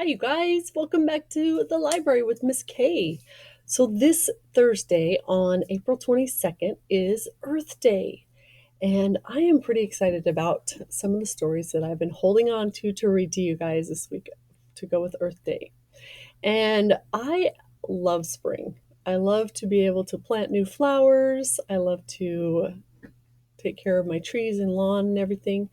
Hi, you guys. Welcome back to the library with Miss K. So, this Thursday on April 22nd is Earth Day. And I am pretty excited about some of the stories that I've been holding on to read to you guys this week to go with Earth Day. And I love spring. I love to be able to plant new flowers. I love to take care of my trees and lawn and everything.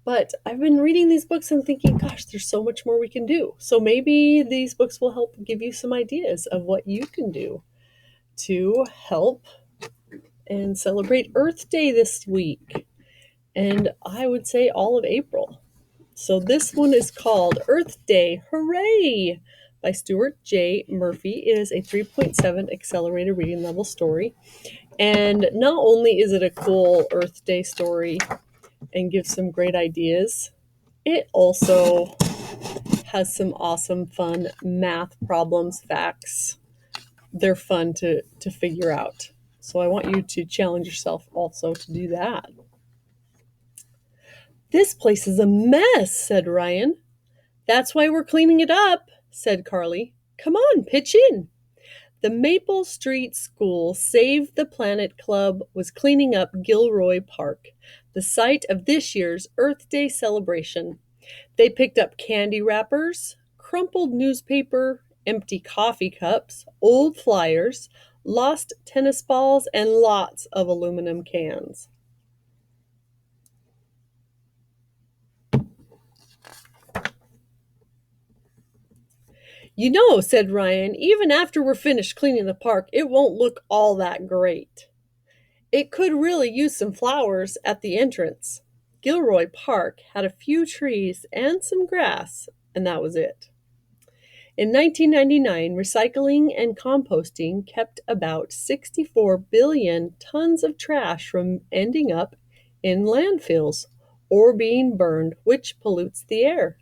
But I've been reading these books and thinking, gosh, there's so much more we can do. So maybe these books will help give you some ideas of what you can do to help and celebrate Earth Day this week. And I would say all of April. So this one is called Earth Day, Hooray! By Stuart J. Mruphy. It is a 3.7 accelerated reading level story. And not only is it a cool Earth Day story and gives some great ideas, it also has some awesome, fun math problems, facts. They're fun to figure out. So I want you to challenge yourself also to do that. This place is a mess, said Ryan. That's why we're cleaning it up, said Carly. Come on, pitch in. The Maple Street School Save the Planet Club was cleaning up Gilroy Park, the site of this year's Earth Day celebration. They picked up candy wrappers, crumpled newspaper, empty coffee cups, old flyers, lost tennis balls, and lots of aluminum cans. You know, said Ryan, even after we're finished cleaning the park, it won't look all that great. It could really use some flowers at the entrance. Gilroy Park had a few trees and some grass, and that was it. In 1999, recycling and composting kept about 64 billion tons of trash from ending up in landfills or being burned, which pollutes the air.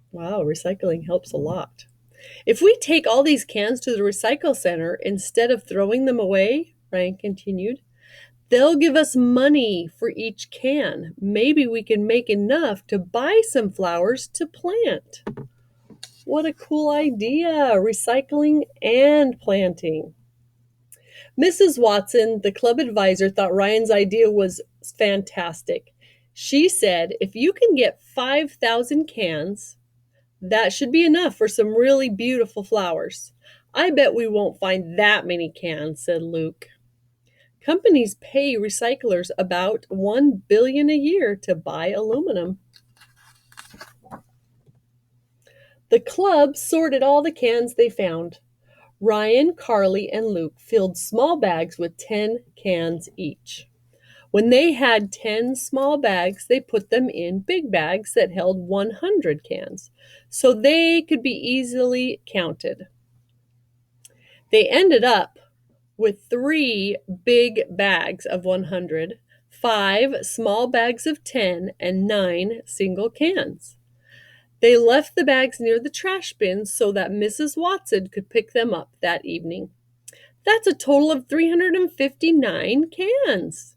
Wow, recycling helps a lot. If we take all these cans to the recycle center instead of throwing them away, Ryan continued, they'll give us money for each can. Maybe we can make enough to buy some flowers to plant. What a cool idea! Recycling and planting. Mrs. Watson, the club advisor, thought Ryan's idea was fantastic. She said, if you can get 5,000 cans, that should be enough for some really beautiful flowers. I bet we won't find that many cans, said Luke. Companies pay recyclers about $1 billion a year to buy aluminum. The club sorted all the cans they found. Ryan, Carly, and Luke filled small bags with 10 cans each. When they had 10 small bags, they put them in big bags that held 100 cans, so they could be easily counted. They ended up with 3 big bags of 100, 5 small bags of 10, and 9 single cans. They left the bags near the trash bins so that Mrs. Watson could pick them up that evening. That's a total of 359 cans.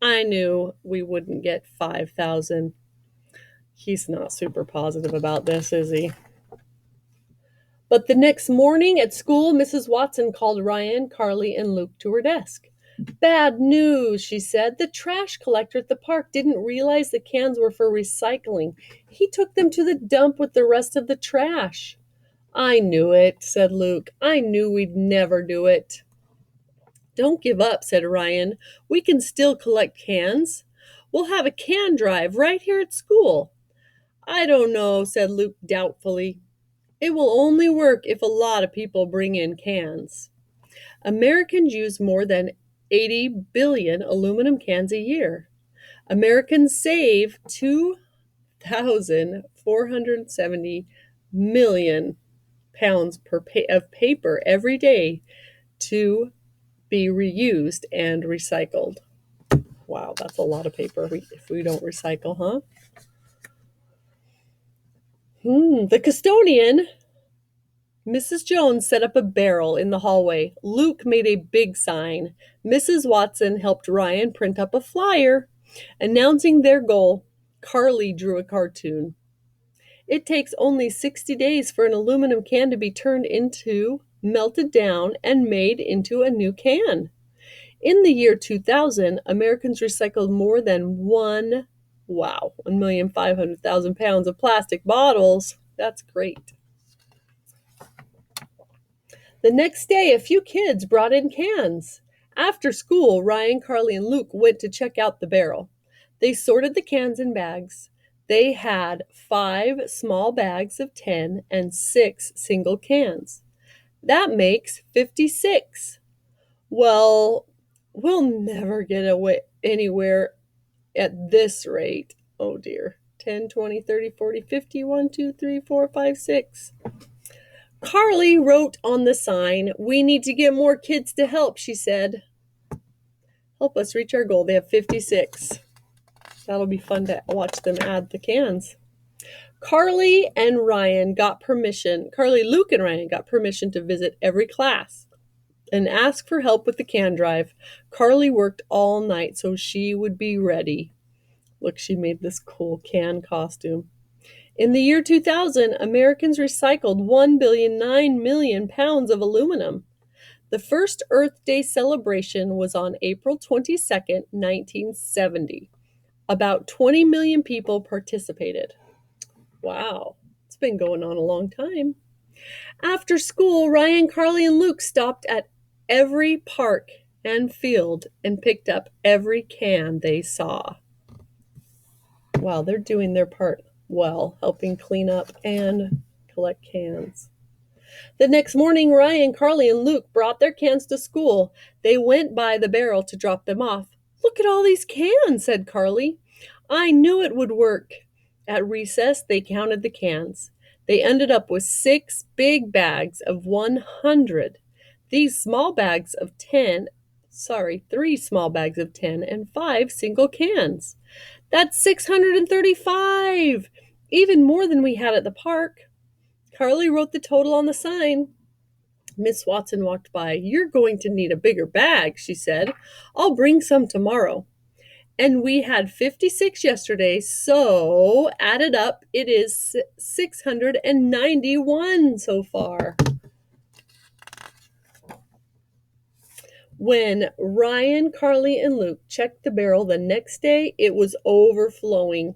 I knew we wouldn't get 5,000. He's not super positive about this, is he? But the next morning at school, Mrs. Watson called Ryan, Carly, and Luke to her desk. Bad news, she said. The trash collector at the park didn't realize the cans were for recycling. He took them to the dump with the rest of the trash. I knew it, said Luke. I knew we'd never do it. Don't give up, said Ryan. We can still collect cans. We'll have a can drive right here at school. I don't know, said Luke doubtfully. It will only work if a lot of people bring in cans. Americans use more than 80 billion aluminum cans a year. Americans save 2,470 million pounds of paper every day to be reused and recycled. Wow, that's a lot of paper if we don't recycle, huh? The custodian, Mrs. Jones, set up a barrel in the hallway. Luke made a big sign. Mrs. Watson helped Ryan print up a flyer announcing their goal. Carly drew a cartoon. It takes only 60 days for an aluminum can to be turned into, melted down, and made into a new can. In the year 2000, Americans recycled more than 1,500,000 pounds of plastic bottles. That's great. The next day, a few kids brought in cans. After school, Ryan, Carly, and Luke went to check out the barrel. They sorted the cans in bags. They had 5 small bags of 10 and 6 single cans. That makes 56. Well, we'll never get away anywhere at this rate. Oh dear. 10, 20, 30, 40, 50, 1, 2, 3, 4, 5, 6. Carly wrote on the sign, "We need to get more kids to help," she said. Help us reach our goal. They have 56. That'll be fun to watch them add the cans. Carly, Luke, and Ryan got permission to visit every class and ask for help with the can drive. Carly worked all night so she would be ready. Look, she made this cool can costume. In the year 2000, Americans recycled 1,009,000,000 pounds of aluminum. The first Earth Day celebration was on April 22nd, 1970. About 20 million people participated. Wow, it's been going on a long time. After school, Ryan, Carly, and Luke stopped at every park and field and picked up every can they saw. Wow, they're doing their part well, helping clean up and collect cans. The next morning, Ryan, Carly, and Luke brought their cans to school. They went by the barrel to drop them off. "Look at all these cans," said Carly. "I knew it would work." At recess, they counted the cans. They ended up with 6 big bags of 100. These small bags of 10, 3 small bags of 10 and 5 single cans. That's 635, even more than we had at the park. Carly wrote the total on the sign. Miss Watson walked by. "You're going to need a bigger bag," she said. "I'll bring some tomorrow." And we had 56 yesterday, so added up, it is 691 so far. When Ryan, Carly, and Luke checked the barrel the next day, it was overflowing.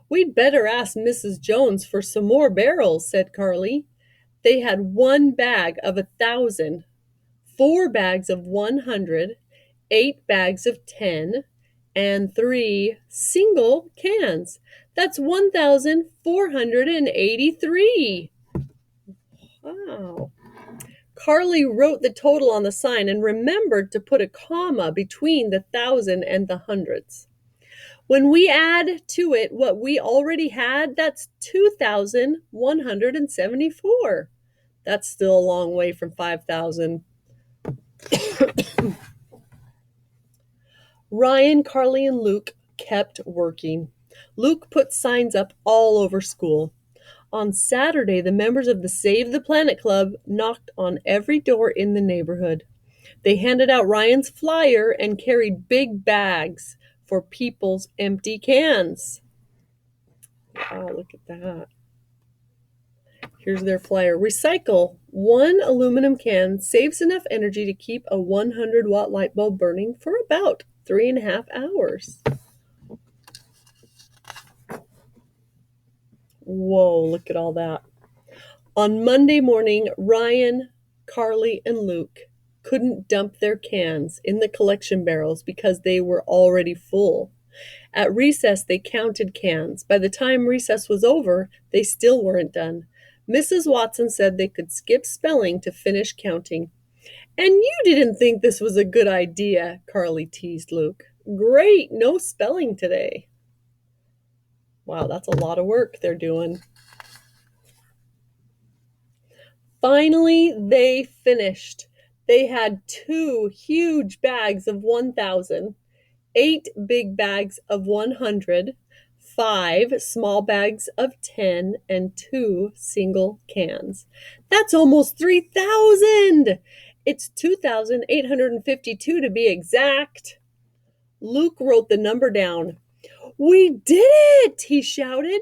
"We'd better ask Mrs. Jones for some more barrels," said Carly. They had 1 bag of 1,000, 4 bags of 100, 8 bags of 10, and 3 single cans. That's 1,483. Wow. Carly wrote the total on the sign and remembered to put a comma between the 1,000 and the hundreds. When we add to it what we already had, that's 2,174. That's still a long way from 5,000. Ryan, Carly, and Luke kept working. Luke put signs up all over school. On Saturday, the members of the Save the Planet Club knocked on every door in the neighborhood. They handed out Ryan's flyer and carried big bags for people's empty cans. Wow, look at that. Here's their flyer. Recycle. 1 aluminum can saves enough energy to keep a 100-watt light bulb burning for about 3.5 hours. Whoa, look at all that. On Monday morning, Ryan, Carly, and Luke couldn't dump their cans in the collection barrels because they were already full. At recess, they counted cans. By the time recess was over, they still weren't done. Mrs. Watson said they could skip spelling to finish counting. "And you didn't think this was a good idea," Carly teased Luke. "Great, no spelling today." Wow, that's a lot of work they're doing. Finally, they finished. They had 2 huge bags of 1,000, 8 big bags of 100, 5 small bags of 10, and 2 single cans. That's almost 3,000! It's 2,852 to be exact. Luke wrote the number down. "We did it!" he shouted.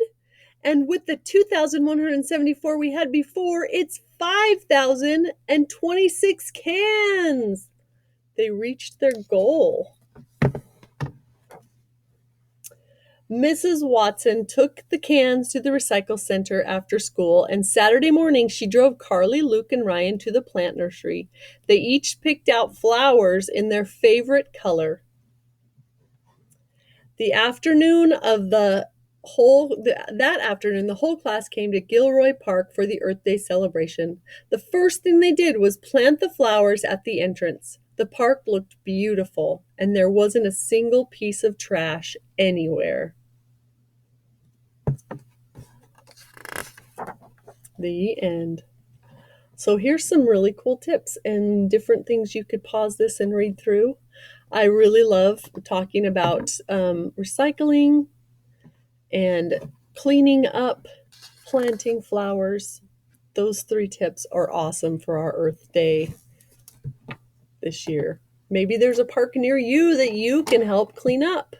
And with the 2,174 we had before, it's 5,026 cans. They reached their goal. Mrs. Watson took the cans to the recycle center after school, and Saturday morning she drove Carly, Luke, and Ryan to the plant nursery. They each picked out flowers in their favorite color. That afternoon, the whole class came to Gilroy Park for the Earth Day celebration. The first thing they did was plant the flowers at the entrance. The park looked beautiful, and there wasn't a single piece of trash anywhere. The end. So here's some really cool tips and different things you could pause this and read through. I really love talking about recycling and cleaning up, planting flowers. Those 3 tips are awesome for our Earth Day this year. Maybe there's a park near you that you can help clean up.